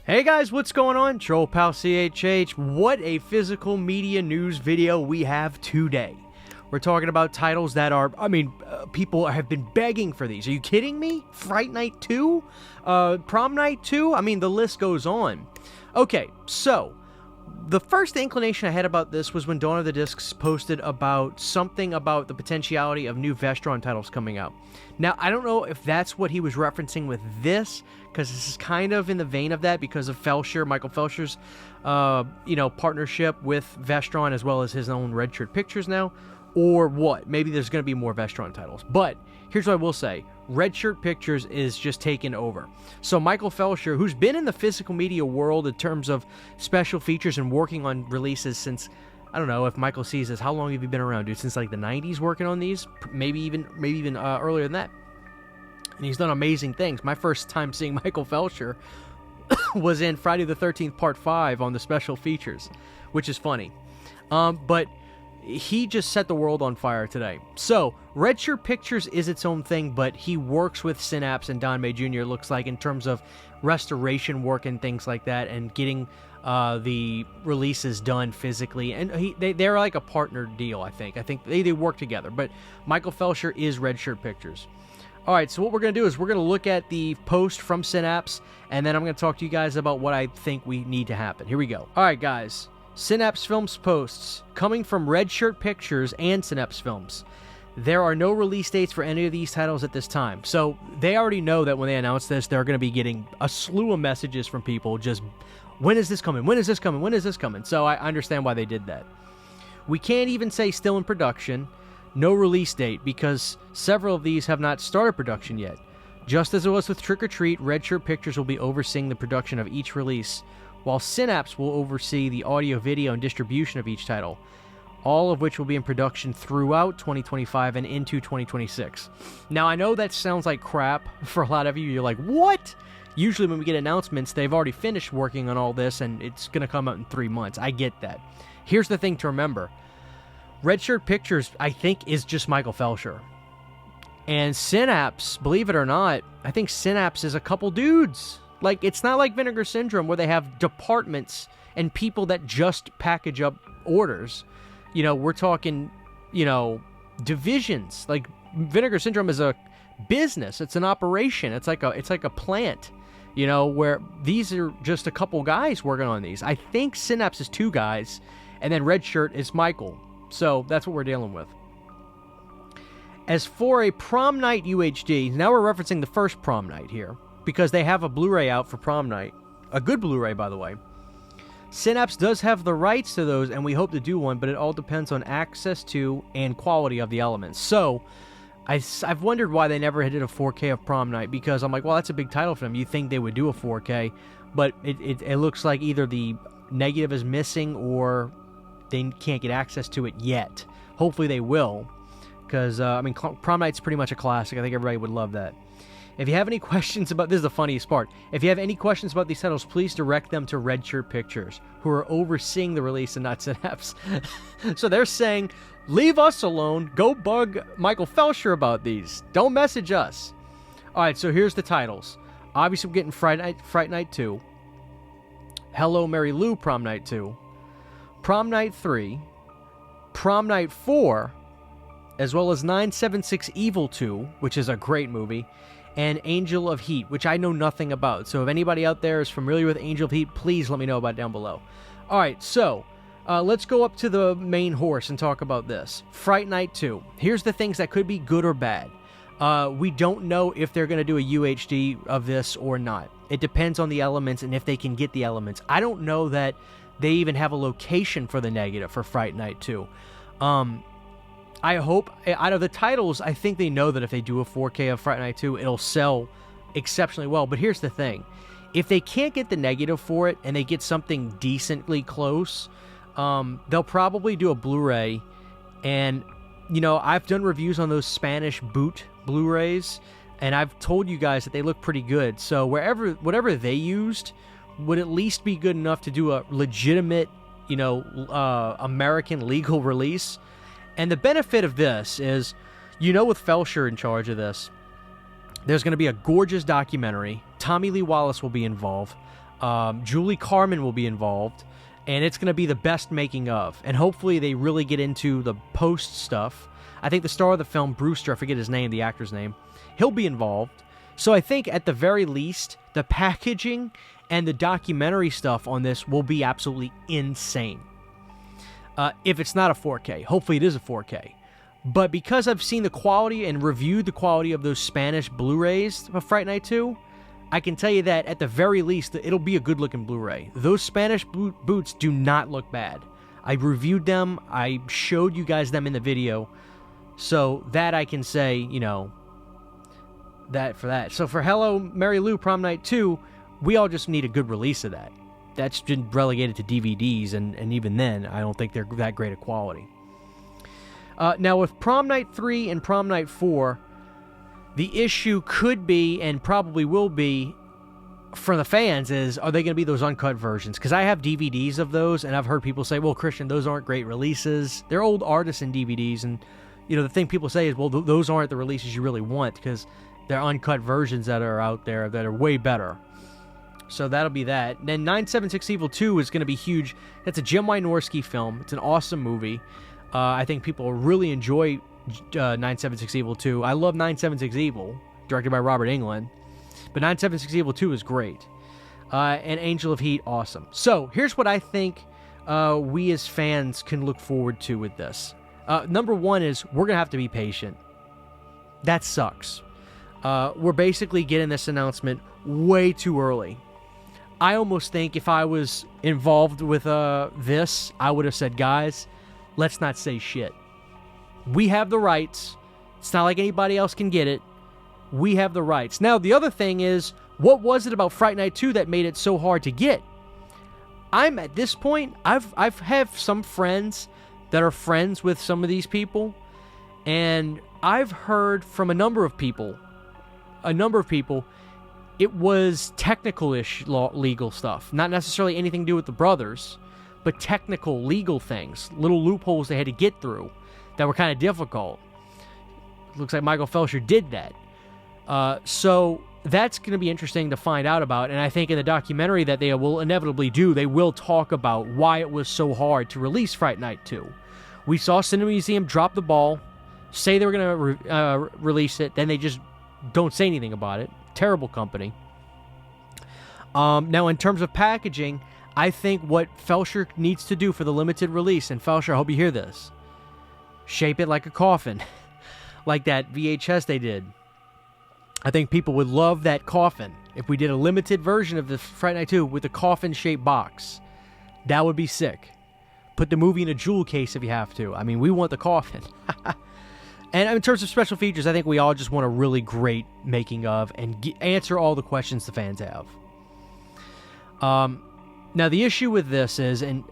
Hey guys, what's going on? Troll Pal CHH. What a physical media news video we have today. We're talking about titles that are, people have been begging for these. Are you kidding me? Fright Night 2? Prom Night 2? I mean, the list goes on. Okay, so the first inclination I had about this was when Dawn of the Discs posted about something about the potentiality of new Vestron titles coming out. Now, I don't know if that's what he was referencing with this, because this is kind of in the vein of that because of Michael Felsher's, partnership with Vestron as well as his own Red Shirt Pictures now, or what? Maybe there's going to be more Vestron titles. But here's what I will say. Red Shirt Pictures is just taking over. So Michael Felsher, who's been in the physical media world in terms of special features and working on releases since, I don't know if Michael sees this, how long have you been around, dude? Since like the 90s working on these? Maybe even earlier than that. And he's done amazing things. My first time seeing Michael Felsher was in Friday the 13th Part 5 on the special features, which is funny. But he just set the world on fire today. So, Red Shirt Pictures is its own thing, but he works with Synapse and Don May Jr., looks like, in terms of restoration work and things like that, and getting the releases done physically. And they're like a partner deal, I think. I think they work together. But Michael Felsher is Red Shirt Pictures. All right, so what we're going to do is we're going to look at the post from Synapse, and then I'm going to talk to you guys about what I think we need to happen. Here we go. All right, guys. Synapse Films posts coming from Red Shirt Pictures and Synapse Films. There are no release dates for any of these titles at this time. So they already know that when they announce this, they're going to be getting a slew of messages from people just, when is this coming? When is this coming? When is this coming? So I understand why they did that. We can't even say still in production, no release date, because several of these have not started production yet. Just as it was with Trick or Treat, Red Shirt Pictures will be overseeing the production of each release, while Synapse will oversee the audio, video, and distribution of each title, all of which will be in production throughout 2025 and into 2026. Now, I know that sounds like crap for a lot of you. You're like, what? Usually when we get announcements, they've already finished working on all this, and it's going to come out in 3 months. I get that. Here's the thing to remember. Red Shirt Pictures, I think, is just Michael Felsher. And Synapse, believe it or not, I think Synapse is a couple dudes. Like, it's not like Vinegar Syndrome where they have departments and people that just package up orders. You know, we're talking, divisions. Like, Vinegar Syndrome is a business. It's an operation. It's like a plant, where these are just a couple guys working on these. I think Synapse is 2 guys, and then Red Shirt is Michael. So that's what we're dealing with. As for a Prom Night UHD, now we're referencing the first Prom Night here, because they have a Blu-ray out for Prom Night. A good Blu-ray, by the way. Synapse does have the rights to those, and we hope to do one, but it all depends on access to and quality of the elements. So, I've wondered why they never did a 4K of Prom Night, because I'm like, well, that's a big title for them. You'd think they would do a 4K, but it looks like either the negative is missing or they can't get access to it yet. Hopefully they will, because, Prom Night's pretty much a classic. I think everybody would love that. If you have any questions about... This is the funniest part. If you have any questions about these titles, please direct them to Red Shirt Pictures, who are overseeing the release and not Synapse. So they're saying, leave us alone. Go bug Michael Felsher about these. Don't message us. All right, so here's the titles. Obviously, we're getting Fright Night 2. Hello, Mary Lou, Prom Night 2. Prom Night 3. Prom Night 4. As well as 976 Evil 2, which is a great movie. And Angel of Heat, which I know nothing about. So if anybody out there is familiar with Angel of Heat, please let me know about it down below. All right, so let's go up to the main horse and talk about this. Fright Night 2. Here's the things that could be good or bad. We don't know if they're going to do a UHD of this or not. It depends on the elements and if they can get the elements. I don't know that they even have a location for the negative for Fright Night 2. I hope, out of the titles, I think they know that if they do a 4K of Fright Night 2, it'll sell exceptionally well. But here's the thing. If they can't get the negative for it and they get something decently close, they'll probably do a Blu-ray. And, I've done reviews on those Spanish boot Blu-rays, and I've told you guys that they look pretty good. So whatever they used would at least be good enough to do a legitimate, American legal release. And the benefit of this is, with Felsher in charge of this, there's going to be a gorgeous documentary. Tommy Lee Wallace will be involved. Julie Carmen will be involved, and it's going to be the best making of. And hopefully they really get into the post stuff. I think the star of the film, Brewster, I forget his name, the actor's name, he'll be involved. So I think at the very least, the packaging and the documentary stuff on this will be absolutely insane. If it's not a 4K, hopefully it is a 4K. But because I've seen the quality and reviewed the quality of those Spanish Blu-rays of Fright Night 2, I can tell you that at the very least, it'll be a good-looking Blu-ray. Those Spanish boots do not look bad. I reviewed them. I showed you guys them in the video. So that I can say, you know, that for that. So for Hello, Mary Lou, Prom Night 2, we all just need a good release of that. That's been relegated to DVDs, and even then, I don't think they're that great a quality. Now, with Prom Night 3 and Prom Night 4, the issue could be, and probably will be, for the fans, is are they going to be those uncut versions? Because I have DVDs of those, and I've heard people say, well, Christian, those aren't great releases. They're old artisan DVDs, and you know the thing people say is, well, those aren't the releases you really want, because they're uncut versions that are out there that are way better. So that'll be that. And then 976 Evil 2 is going to be huge. That's a Jim Wynorski film. It's an awesome movie. I think people will really enjoy 976 Evil 2. I love 976 Evil, directed by Robert Englund. But 976 Evil 2 is great. And Angel of Heat, awesome. So here's what I think we as fans can look forward to with this. Number one is we're going to have to be patient. That sucks. We're basically getting this announcement way too early. I almost think if I was involved with this, I would have said, guys, let's not say shit. We have the rights. It's not like anybody else can get it. We have the rights. Now, the other thing is, what was it about Fright Night 2 that made it so hard to get? I'm at this point, I've have some friends that are friends with some of these people, and I've heard from a number of people, it was technical-ish legal stuff. Not necessarily anything to do with the brothers, but technical legal things. Little loopholes they had to get through that were kind of difficult. Looks like Michael Felsher did that. So that's going to be interesting to find out about. And I think in the documentary that they will inevitably do, they will talk about why it was so hard to release Fright Night 2. We saw Cinema Museum drop the ball, say they were going to release it, then they just don't say anything about it. Terrible company. Now, in terms of packaging, I think what Felsher needs to do for the limited release, and Felsher, I hope you hear this, shape it like a coffin, like that VHS they did. I think people would love that coffin. If we did a limited version of the Fright Night 2 with a coffin-shaped box, that would be sick. Put the movie in a jewel case if you have to. I mean, we want the coffin. And in terms of special features, I think we all just want a really great making of and answer all the questions the fans have. Now, the issue with this is, and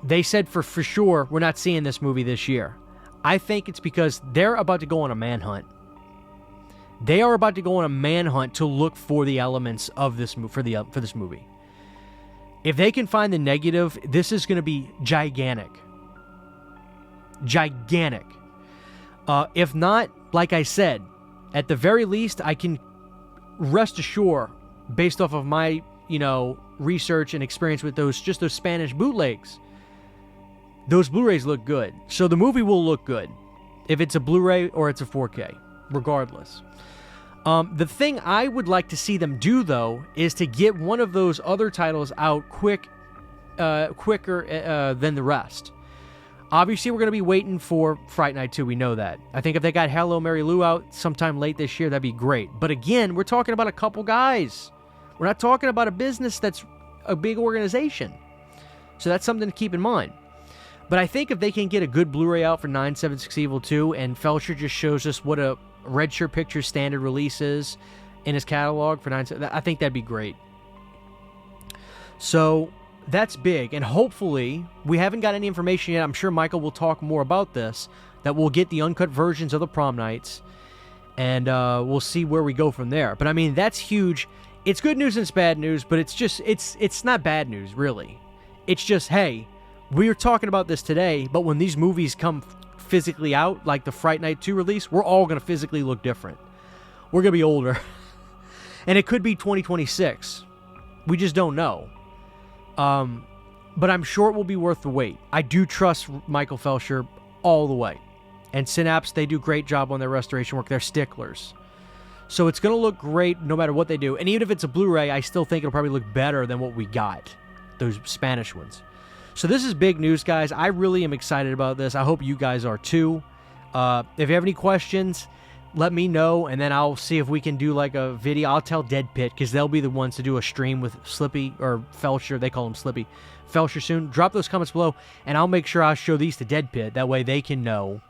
they said for sure we're not seeing this movie this year. I think it's because they're about to go on a manhunt. They are about to go on a manhunt to look for the elements of this for this movie. If they can find the negative, this is going to be gigantic. Gigantic. If not, like I said, at the very least, I can rest assured, based off of my, research and experience with those Spanish bootlegs, those Blu-rays look good. So the movie will look good, if it's a Blu-ray or it's a 4K, regardless. The thing I would like to see them do, though, is to get one of those other titles out quicker than the rest. Obviously, we're going to be waiting for Fright Night 2. We know that. I think if they got Hello, Mary Lou out sometime late this year, that'd be great. But again, we're talking about a couple guys. We're not talking about a business that's a big organization. So that's something to keep in mind. But I think if they can get a good Blu-ray out for 976 Evil 2, and Felsher just shows us what a Red Shirt Pictures standard release is in his catalog for 976, I think that'd be great. So that's big, and hopefully, we haven't got any information yet. I'm sure Michael will talk more about this, that we'll get the uncut versions of the prom nights, and we'll see where we go from there. But I mean, that's huge. It's good news and it's bad news, but it's not bad news, really. It's just, hey, we were talking about this today, but when these movies come physically out, like the Fright Night 2 release, we're all going to physically look different. We're going to be older. And it could be 2026. We just don't know. But I'm sure it will be worth the wait. I do trust Michael Felsher all the way. And Synapse, they do a great job on their restoration work. They're sticklers. So it's going to look great no matter what they do. And even if it's a Blu-ray, I still think it'll probably look better than what we got, those Spanish ones. So this is big news, guys. I really am excited about this. I hope you guys are too. If you have any questions, let me know, and then I'll see if we can do like a video. I'll tell Dead Pit, because they'll be the ones to do a stream with Slippy, or Felsher. They call him Slippy. Felsher soon. Drop those comments below, and I'll make sure I show these to Dead Pit. That way they can know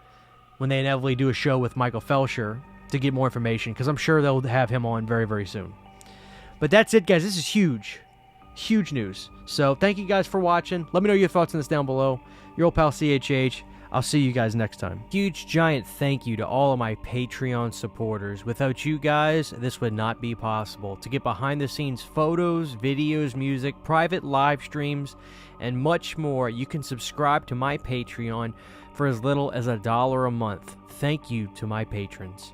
when they inevitably do a show with Michael Felsher to get more information, because I'm sure they'll have him on very, very soon. But that's it, guys. This is huge. Huge news. So thank you guys for watching. Let me know your thoughts on this down below. Your old pal CHH. I'll see you guys next time. Huge giant thank you to all of my Patreon supporters. Without you guys, this would not be possible. To get behind the scenes photos, videos, music, private live streams, and much more, you can subscribe to my Patreon for as little as $1 a month. Thank you to my patrons.